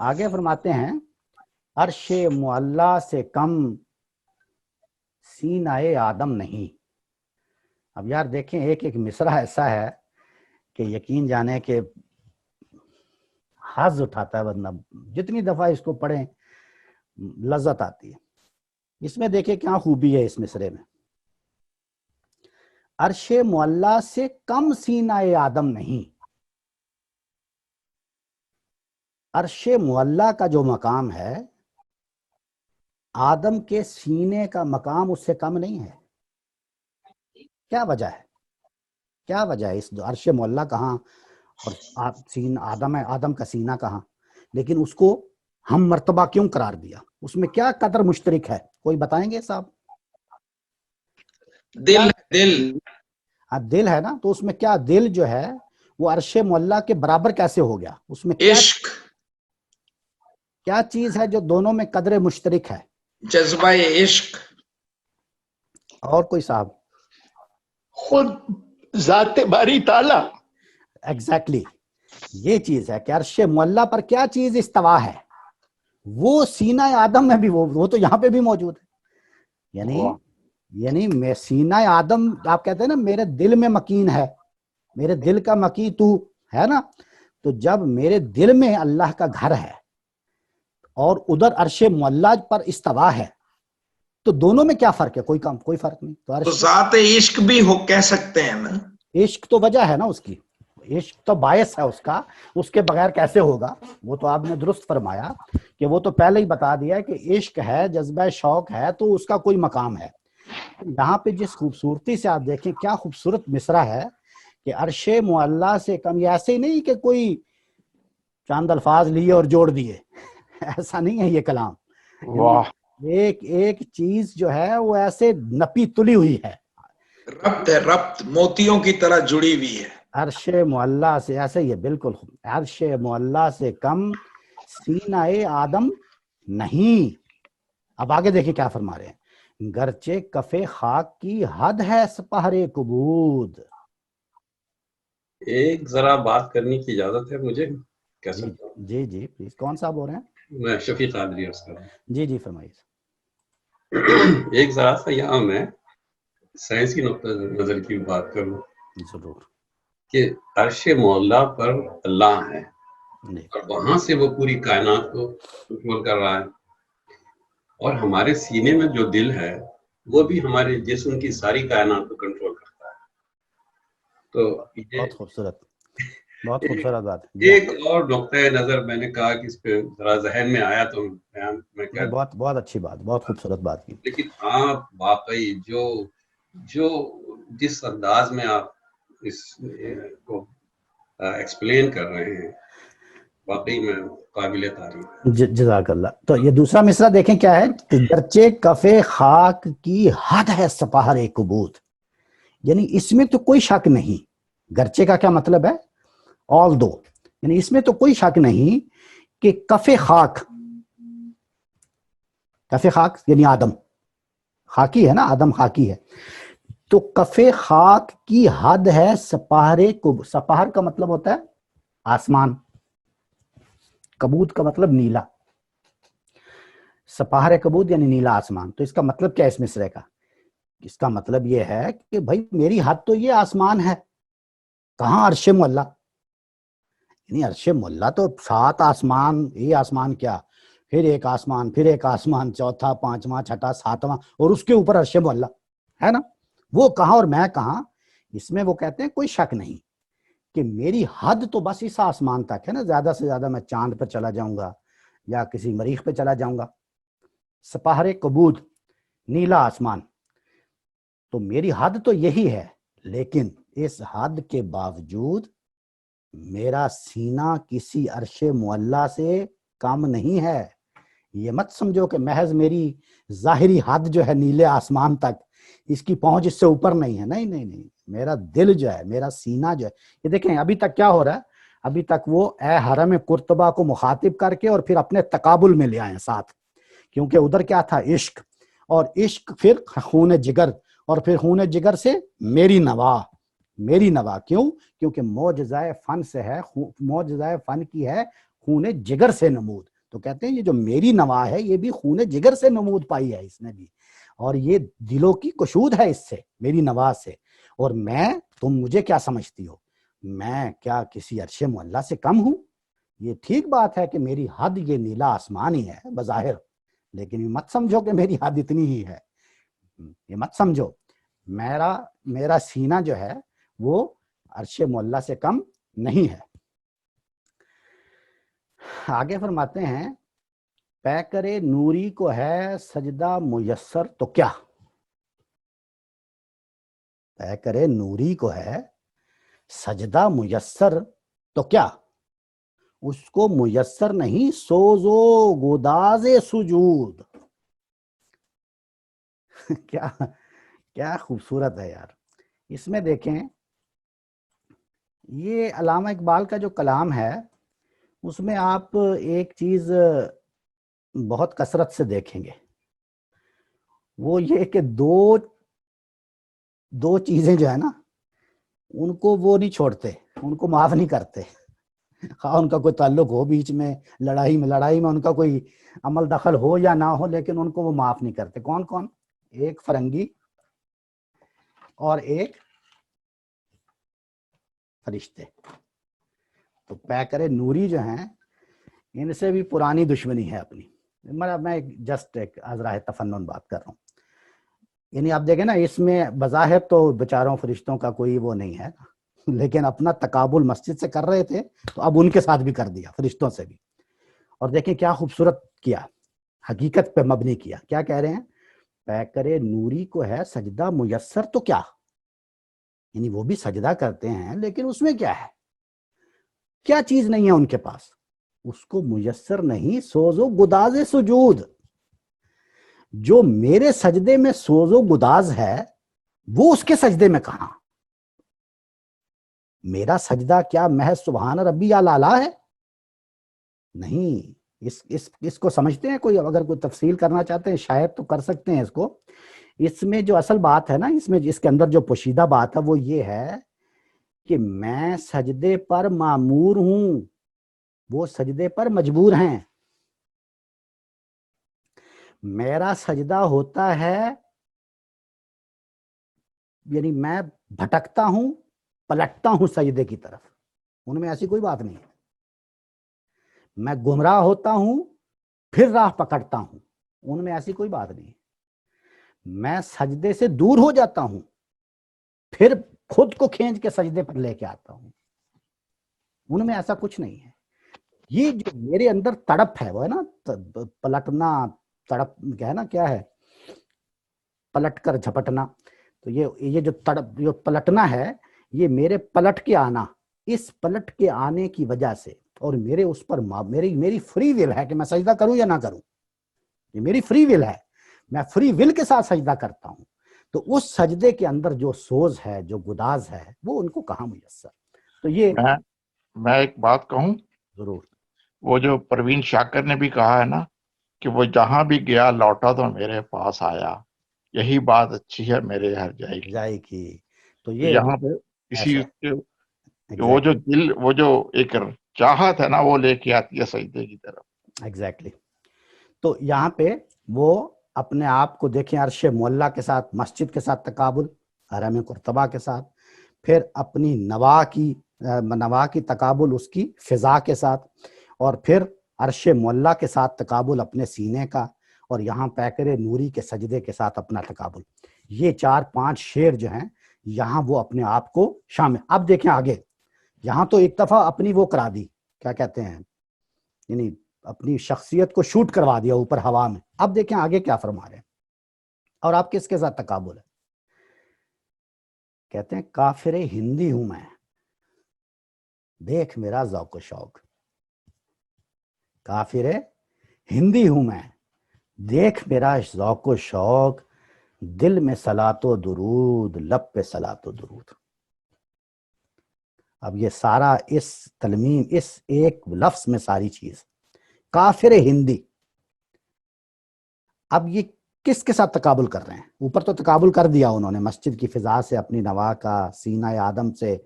آگے فرماتے ہیں عرش معلا سے کم سینہ آدم نہیں. اب یار دیکھیں ایک ایک مصرع ایسا ہے کہ یقین جانے کہ حظ اٹھاتا ہے بندہ. جتنی دفعہ اس کو پڑھیں لذت آتی ہے. اس میں دیکھیں کیا خوبی ہے اس مصرے میں. عرش معلا سے کم سینہ آدم نہیں. عرش معلا کا جو مقام ہے آدم کے سینے کا مقام اس سے کم نہیں ہے. کیا وجہ ہے؟ کیا وجہ ہے اس عرش معلا کہاں اور آدم ہے، آدم کا سینہ کہاں، لیکن اس کو ہم مرتبہ کیوں قرار دیا؟ اس میں کیا قدر مشترک ہے؟ کوئی بتائیں گے صاحب؟ دل ہے نا، تو اس میں کیا دل جو ہے وہ عرش معلا کے برابر کیسے ہو گیا؟ اس میں عشق، کیا چیز ہے جو دونوں میں قدر مشترک ہے؟ جذبہ عشق. اور کوئی صاحب؟ خود ذات باری تعالی. ایگزیکٹلی یہ چیز ہے کہ عرش معلا پر کیا چیز استوا ہے؟ وہ سینہ آدم میں بھی وہ تو یہاں پہ بھی موجود ہے. یعنی میں سینہ آدم، آپ کہتے ہیں نا میرے دل میں مکین ہے، میرے دل کا مکی تو ہے نا. تو جب میرے دل میں اللہ کا گھر ہے اور ادھر عرش معلا پر استوا ہے تو دونوں میں کیا فرق ہے؟ کوئی فرق نہیں. تو ذات عشق بھی ہو کہہ سکتے ہیں نا. عشق تو وجہ ہے نا اس کی، عشق تو باعث ہے اس کا، اس کے بغیر کیسے ہوگا؟ وہ تو آپ نے درست فرمایا کہ وہ تو پہلے ہی بتا دیا کہ عشق ہے، جذبہ شوق ہے تو اس کا کوئی مقام ہے. یہاں پہ جس خوبصورتی سے آپ دیکھیں کیا خوبصورت مصرع ہے کہ عرش معلا سے کم. یہ ایسے ہی نہیں کہ کوئی چاند الفاظ لیے اور جوڑ دیے، ایسا نہیں ہے یہ کلام. ایک چیز جو ہے وہ ایسے نپی تلی ہوئی ہے، ربط موتیوں کی طرح جڑی ہوئی ہے. عرش معلا سے ایسے ہی ہے بالکل. عرش معلا سے کم سینہ آدم نہیں. اب آگے دیکھیں کیا فرما رہے ہیں. گرچہ کف خاک کی حد ہے سپہر کبود. ایک ذرا بات کرنے کی اجازت ہے مجھے؟ کیسا؟ جی جی پلیز. کون صاحب ہو رہے ہیں؟ میں شفیق قادری عرض کر رہا ہوں. جی فرمائیے. ایک ذرا سا یہاں میں سائنسی نقطہ نظر کی بات کروں ضرور کہ عرش معلا پر اللہ ہے اور وہاں سے وہ پوری کائنات کو کنٹرول کر رہا ہے، اور ہمارے سینے میں جو دل ہے وہ بھی ہمارے جسم کی ساری کائنات کو کنٹرول کرتا ہے. تو بہت خوبصورت بات. ایک اور نقطۂ نظر میں نے کہا کہ اس پہ ذرا ذہن میں آیا تو میں بہت اچھی بات، بہت خوبصورت بات کی. لیکن آپ واقعی جو جس انداز میں آپ اس کو ایکسپلین کر رہے ہیں واقعی میں قابل تعریف. جزاک اللہ. تو یہ دوسرا مصرع دیکھیں کیا ہے کہ گرچہ کف خاک کی حد ہے سپہر کبود. یعنی اس میں تو کوئی شک نہیں. گرچہ کا کیا مطلب ہے؟ آل دو. یعنی اس میں تو کوئی شک نہیں کہ کف خاک یعنی آدم خاکی ہے نا، آدم خاکی ہے. تو کف خاک کی حد ہے سپہر کبود. سپہر کا مطلب ہوتا ہے آسمان، کبود کا مطلب نیلا. سپہر کبود یعنی نیلا آسمان. تو اس کا مطلب کیا ہے اس مصرعے کا؟ اس کا مطلب یہ ہے کہ بھائی میری حد تو یہ آسمان ہے، کہاں عرش معلا. یعنی عرش معلا تو 7 آسمان، یہ آسمان کیا، پھر ایک آسمان، پھر ایک آسمان، چوتھا، پانچواں، چھٹا، ساتواں، اور اس کے اوپر عرش معلا ہے نا. وہ کہاں اور میں کہاں؟ اس میں وہ کہتے ہیں کوئی شک نہیں کہ میری حد تو بس اس آسمان تک ہے نا. زیادہ سے زیادہ میں چاند پہ چلا جاؤں گا یا کسی مریخ پہ چلا جاؤں گا. سپہر کبود نیلا آسمان، تو میری حد تو یہی ہے. لیکن اس حد کے باوجود میرا سینہ کسی عرش معلا سے کم نہیں ہے. یہ مت سمجھو کہ محض میری ظاہری حد جو ہے نیلے آسمان تک، اس کی پہنچ اس سے اوپر نہیں ہے. نہیں، میرا دل جو ہے، میرا سینہ جو ہے. یہ دیکھیں ابھی تک کیا ہو رہا ہے، ابھی تک وہ اے حرم قرطبہ کو مخاطب کر کے اور پھر اپنے تقابل میں لے آئے ساتھ، کیونکہ ادھر کیا تھا؟ عشق، اور عشق پھر خون جگر، اور پھر خون جگر سے میری نوا. کیونکہ معجزہ فن سے ہے، معجزہ فن کی ہے خون جگر سے نمود. تو کہتے ہیں یہ جو میری نوا ہے یہ بھی خون جگر سے نمود پائی ہے اس نے بھی، اور یہ دلوں کی کشود ہے اس سے، میری نوا سے، اور میں، تم مجھے کیا سمجھتی ہو، میں کیا کسی عرش معلیٰ سے کم ہوں؟ یہ ٹھیک بات ہے کہ میری حد یہ نیلا آسمان ہی ہے بظاہر، لیکن یہ مت سمجھو کہ میری حد اتنی ہی ہے، یہ مت سمجھو، میرا سینہ جو ہے وہ عرش معلیٰ سے کم نہیں ہے۔ آگے فرماتے ہیں پیکر نوری کو ہے سجدہ میسر تو کیا، پیکر نوری کو ہے سجدہ میسر تو کیا، اس کو میسر نہیں سوز و گداز سجود۔ کیا خوبصورت ہے یار، اس میں دیکھیں یہ علامہ اقبال کا جو کلام ہے اس میں آپ ایک چیز بہت کثرت سے دیکھیں گے، وہ یہ کہ دو چیزیں جو ہے نا ان کو وہ نہیں چھوڑتے، ان کو معاف نہیں کرتے، خواہ ان کا کوئی تعلق ہو بیچ میں لڑائی میں ان کا کوئی عمل دخل ہو یا نہ ہو، لیکن ان کو وہ معاف نہیں کرتے۔ کون کون؟ ایک فرنگی اور ایک فرشتے۔ تو پیکر نوری جو ہیں ان سے بھی پرانی دشمنی ہے اپنی، میں جسٹ ایک عذرائے تفنن بات کر رہا ہوں، یعنی آپ دیکھیں نا اس میں بظاہر تو بیچاروں فرشتوں کا کوئی وہ نہیں ہے، لیکن اپنا تقابل مسجد سے کر رہے تھے تو اب ان کے ساتھ بھی کر دیا، فرشتوں سے بھی۔ اور دیکھیں کیا خوبصورت کیا، حقیقت پہ مبنی کیا، کیا کہہ رہے ہیں؟ پیکر نوری کو ہے سجدہ میسر تو کیا، یعنی وہ بھی سجدہ کرتے ہیں لیکن اس میں کیا ہے، کیا چیز نہیں ہے ان کے پاس، اس کو میسر نہیں سوز و گداز سجود۔ جو میرے سجدے میں سوز و گداز ہے وہ اس کے سجدے میں کہاں؟ میرا سجدہ کیا محض سبحان ربی الاعلیٰ ہے؟ نہیں، اس کو سمجھتے ہیں کوئی؟ اگر کوئی تفصیل کرنا چاہتے ہیں شاید تو کر سکتے ہیں اس کو۔ اس میں جو اصل بات ہے نا، اس کے اندر جو پوشیدہ بات ہے وہ یہ ہے کہ میں سجدے پر مامور ہوں، وہ سجدے پر مجبور ہیں۔ میرا سجدہ ہوتا ہے یعنی میں بھٹکتا ہوں، پلٹتا ہوں سجدے کی طرف، ان میں ایسی کوئی بات نہیں ہے۔ میں گمراہ ہوتا ہوں پھر راہ پکڑتا ہوں، ان میں ایسی کوئی بات نہیں ہے۔ میں سجدے سے دور ہو جاتا ہوں پھر خود کو کھینچ کے سجدے پر لے کے آتا ہوں، ان میں ایسا کچھ نہیں ہے۔ یہ جو میرے اندر تڑپ ہے وہ ہے نا پلٹنا، تڑپ کہنا کیا ہے، پلٹ کر جھپٹنا، تو یہ جو تڑپ جو پلٹنا ہے یہ میرے پلٹ کے آنا، اس پلٹ کے آنے کی وجہ سے، اور میرے اس پر میری فری ول ہے کہ میں سجدہ کروں یا نہ کروں، یہ میری فری ول ہے، میں فری ول کے ساتھ سجدہ کرتا ہوں، تو اس سجدے کے اندر جو سوز ہے، جو گداز ہے، وہ ان کو کہاں میسر۔ تو یہ میں ایک بات کہوں، ضرور، وہ جو پروین شاکر نے بھی کہا ہے نا کہ وہ جہاں بھی گیا لوٹا تو میرے پاس آیا، یہی بات اچھی ہے میرے ہر جائے کی۔ تو یہ یہاں پہ اسی وہ جو دل، وہ جو ایک چاہت ہے نا وہ لے کے آتی ہے سجدے کی طرف۔ ایگزیکٹلی۔ تو یہاں پہ وہ اپنے آپ کو دیکھیں عرش معلیٰ کے ساتھ، مسجد کے ساتھ تقابل، حرم قرطبہ کے ساتھ، پھر اپنی نوا کی تقابل اس کی فضا کے ساتھ، اور پھر عرش معلیٰ کے ساتھ تقابل اپنے سینے کا، اور یہاں پیکر نوری کے سجدے کے ساتھ اپنا تقابل۔ یہ 4-5 شعر جو ہیں یہاں وہ اپنے آپ کو شامل۔ اب دیکھیں آگے، یہاں تو ایک دفعہ اپنی وہ کرا دی، کیا کہتے ہیں، یعنی اپنی شخصیت کو شوٹ کروا دیا اوپر ہوا میں۔ اب دیکھیں آگے کیا فرما رہے ہیں، اور آپ کس کے ساتھ تقابل ہے؟ کہتے ہیں کافر ہندی ہوں میں، دیکھ میرا ذوق و شوق، کافر ہندی ہوں میں، دیکھ میرا ذوق و شوق، دل میں صلاۃ و درود، لب پہ صلاۃ و درود۔ اب یہ سارا اس تلمیم، اس ایک لفظ میں ساری چیز، کافر ہندی۔ اب یہ کس کے ساتھ تقابل کر رہے ہیں؟ اوپر تو تقابل کر دیا انہوں نے مسجد کی فضا سے، اپنی نوا کا، سینہ آدم سے،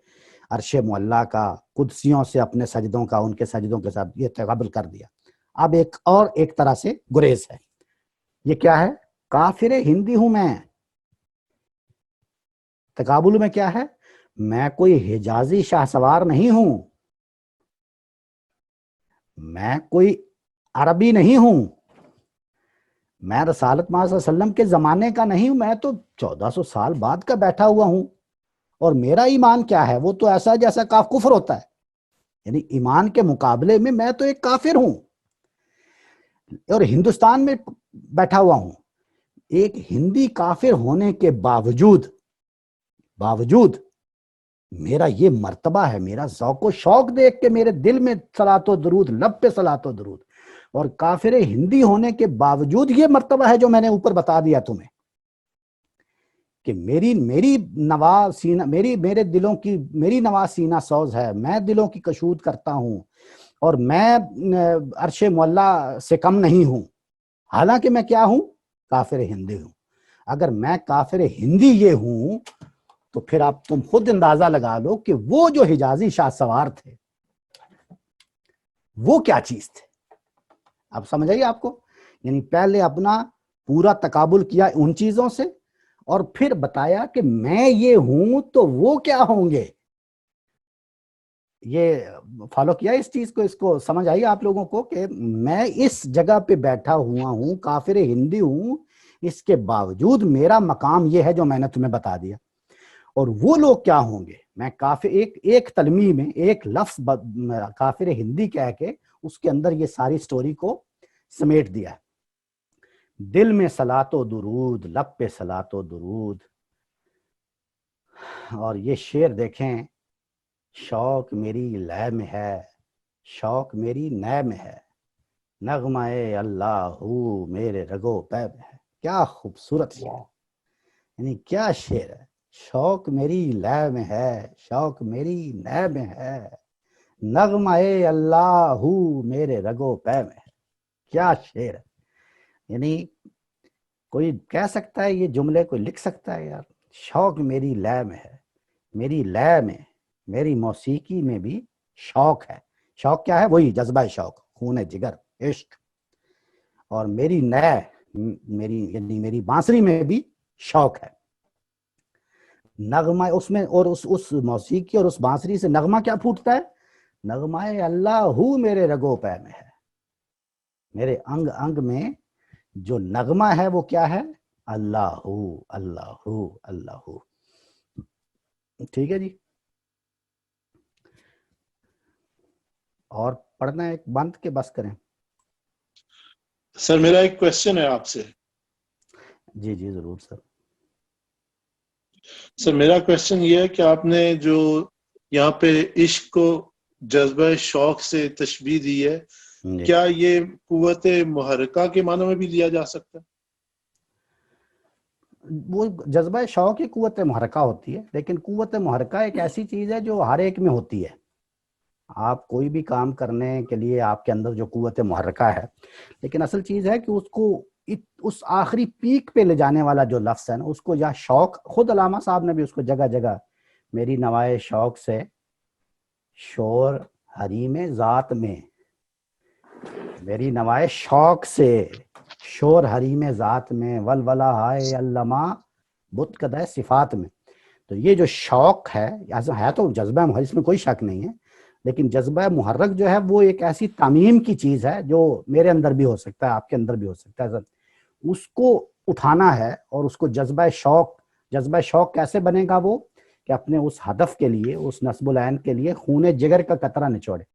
عرش معلیٰ کا، قدسیوں سے اپنے سجدوں کا، ان کے سجدوں کے ساتھ یہ تقابل کر دیا۔ اب ایک طرح سے گریز ہے. یہ کیا ہے؟ کافر ہندی ہوں میں. تقابل میں کیا ہے؟ میں کوئی حجازی شاہ سوار نہیں ہوں، میں کوئی عربی نہیں ہوں، میں رسالت محمد صلی اللہ علیہ وسلم کے زمانے کا نہیں ہوں، میں تو 1400 سال بعد کا بیٹھا ہوا ہوں. اور میرا ایمان کیا ہے؟ وہ تو ایسا جیسا کفر ہوتا ہے، یعنی ایمان کے مقابلے میں تو ایک کافر ہوں اور ہندوستان میں بیٹھا ہوا ہوں. ایک ہندی کافر ہونے کے باوجود میرا یہ مرتبہ ہے، میرا ذوق و شوق دیکھ کے میرے دل میں صلاۃ و درود، لب پہ صلاۃ و درود. اور کافر ہندی ہونے کے باوجود یہ مرتبہ ہے جو میں نے اوپر بتا دیا تمہیں کہ میری نوا سینہ سوز ہے، میں دلوں کی کشود کرتا ہوں اور میں عرش معلا سے کم نہیں ہوں. حالانکہ میں کیا ہوں؟ کافر ہندی ہوں. اگر میں کافر ہندی یہ ہوں تو پھر تم خود اندازہ لگا لو کہ وہ جو حجازی شاہ سوار تھے وہ کیا چیز تھے. اب سمجھ آئیے آپ کو؟ یعنی پہلے اپنا پورا تقابل کیا ان چیزوں سے اور پھر بتایا کہ میں یہ ہوں تو وہ کیا ہوں گے. یہ فالو کیا اس چیز کو؟ اس کو سمجھ آئی آپ لوگوں کو کہ میں اس جگہ پہ بیٹھا ہوا ہوں، کافر ہندی ہوں، اس کے باوجود میرا مقام یہ ہے جو میں نے تمہیں بتا دیا. اور وہ لوگ کیا ہوں گے؟ میں کافر ایک تلمیح میں ایک لفظ کافر ہندی کہہ کے اس کے اندر یہ ساری سٹوری کو سمیٹ دیا ہے. دل میں صلاۃ و درود، لب پہ صلاۃ و درود. اور یہ شعر دیکھیں، شوق میری لے میں ہے، شوق میری نے میں ہے، نغمہ اللہ میرے رگو پے میں ہے. کیا خوبصورت شعر، یعنی کیا شعر ہے. شوق میری لے میں ہے، شوق میری نے میں ہے، نغمہ اللہ میرے رگو پے میں ہے. کیا شعر ہے. یعنی کوئی کہہ سکتا ہے یہ جملے، کوئی لکھ سکتا ہے یار شوق میری لے میں ہے. میری لے میں، میری موسیقی میں بھی شوق ہے. شوق کیا ہے؟ وہی جذبہ شوق، خون جگر، عشق. اور میری نے، یعنی میری بانسری میں بھی شوق ہے. نغمہ اس میں، اور اس موسیقی اور اس بانسری سے نغمہ کیا پھوٹتا ہے؟ نغمہ اللہ میرے رگو پے میں ہے. میرے انگ انگ میں جو نغمہ ہے وہ کیا ہے؟ اللہ اللہ اللہ. ٹھیک ہے جی. اور پڑھنا ہے ایک بند کے بس کریں. سر میرا ایک کویسچن ہے آپ سے. جی جی ضرور سر. سر میرا کویسچن یہ ہے کہ آپ نے جو یہاں پہ عشق کو جذبہ شوق سے تشبیہ دی ہے، کیا یہ قوت محرکہ کے معنی میں بھی لیا جا سکتا ہے؟ وہ جذبہ شوق کی قوت محرکہ ہوتی ہے، لیکن قوت محرکہ ایک ایسی چیز ہے جو ہر ایک میں ہوتی ہے. آپ کوئی بھی کام کرنے کے لیے آپ کے اندر جو قوت محرکہ ہے، لیکن اصل چیز ہے کہ اس کو اس آخری پیک پہ لے جانے والا جو لفظ ہے نا، اس کو یا شوق، خود علامہ صاحب نے بھی اس کو جگہ جگہ میری نوائے شوق سے شور حریم ذات میں، میری نوائے شوق سے شور حریم ذات میں، ولولا ہائے علامہ بت قدہ صفات میں. تو یہ جو شوق ہے تو جذبہ محرک، اس میں کوئی شک نہیں ہے، لیکن جذبہ محرک جو ہے وہ ایک ایسی تعمیم کی چیز ہے جو میرے اندر بھی ہو سکتا ہے، آپ کے اندر بھی ہو سکتا ہے. اس کو اٹھانا ہے اور اس کو جذبہ شوق کیسے بنے گا؟ وہ کہ اپنے اس ہدف کے لیے، اس نصب العین کے لیے خون جگر کا قطرہ نچوڑے.